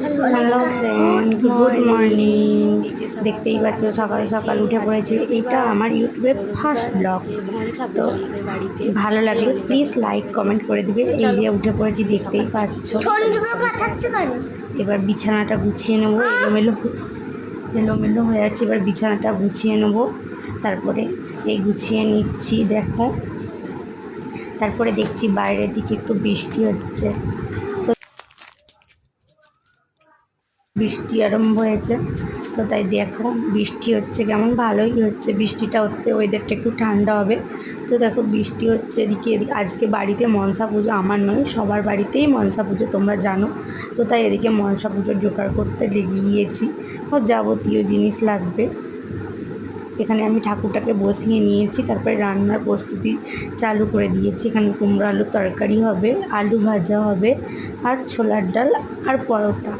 Hello friends, good morning. দেখতেই পাচ্ছ সকাল সকাল উঠে পড়েছি। এটা আমার ইউটিউবে ফার্স্ট ব্লগ। তো ভালো লাগলে প্লিজ লাইক কমেন্ট করে দিবে। এই যে উঠে পড়েছি, দেখতেই পাচ্ছ। এবার বিছানাটা গুছিয়ে নেবো। এলোমেলো হয়ে যাচ্ছে, এবার বিছানাটা গুছিয়ে নেবো। তারপরে এই গুছিয়ে নিচ্ছি, দেখো। তারপরে দেখছি বাইরের দিকে একটু বৃষ্টি হচ্ছে, বৃষ্টি আরম্ভ হয়েছে। তো তাই দেখো বৃষ্টি হচ্ছে, কেমন ভালোই হচ্ছে। বৃষ্টিটা হচ্ছে, ওয়েদারটা একটু ঠান্ডা হবে। তো দেখো বৃষ্টি হচ্ছে এদিকে। আজকে বাড়িতে মনসা পুজো, আমার নয় সবার বাড়িতেই মনসা পুজো, তোমরা জানো। তো তাই এদিকে মনসা পুজোর জোগাড় করতে লেগে গিয়েছি। ও যাবতীয় জিনিস লাগবে। এখানে আমি ঠাকুরটাকে বসিয়ে নিয়েছি, তারপরে রান্নার প্রস্তুতি চালু করে দিয়েছি। এখানে কুমড়ো আলুর তরকারি হবে, আলু ভাজা হবে, আর ছোলার ডাল আর পরোটা।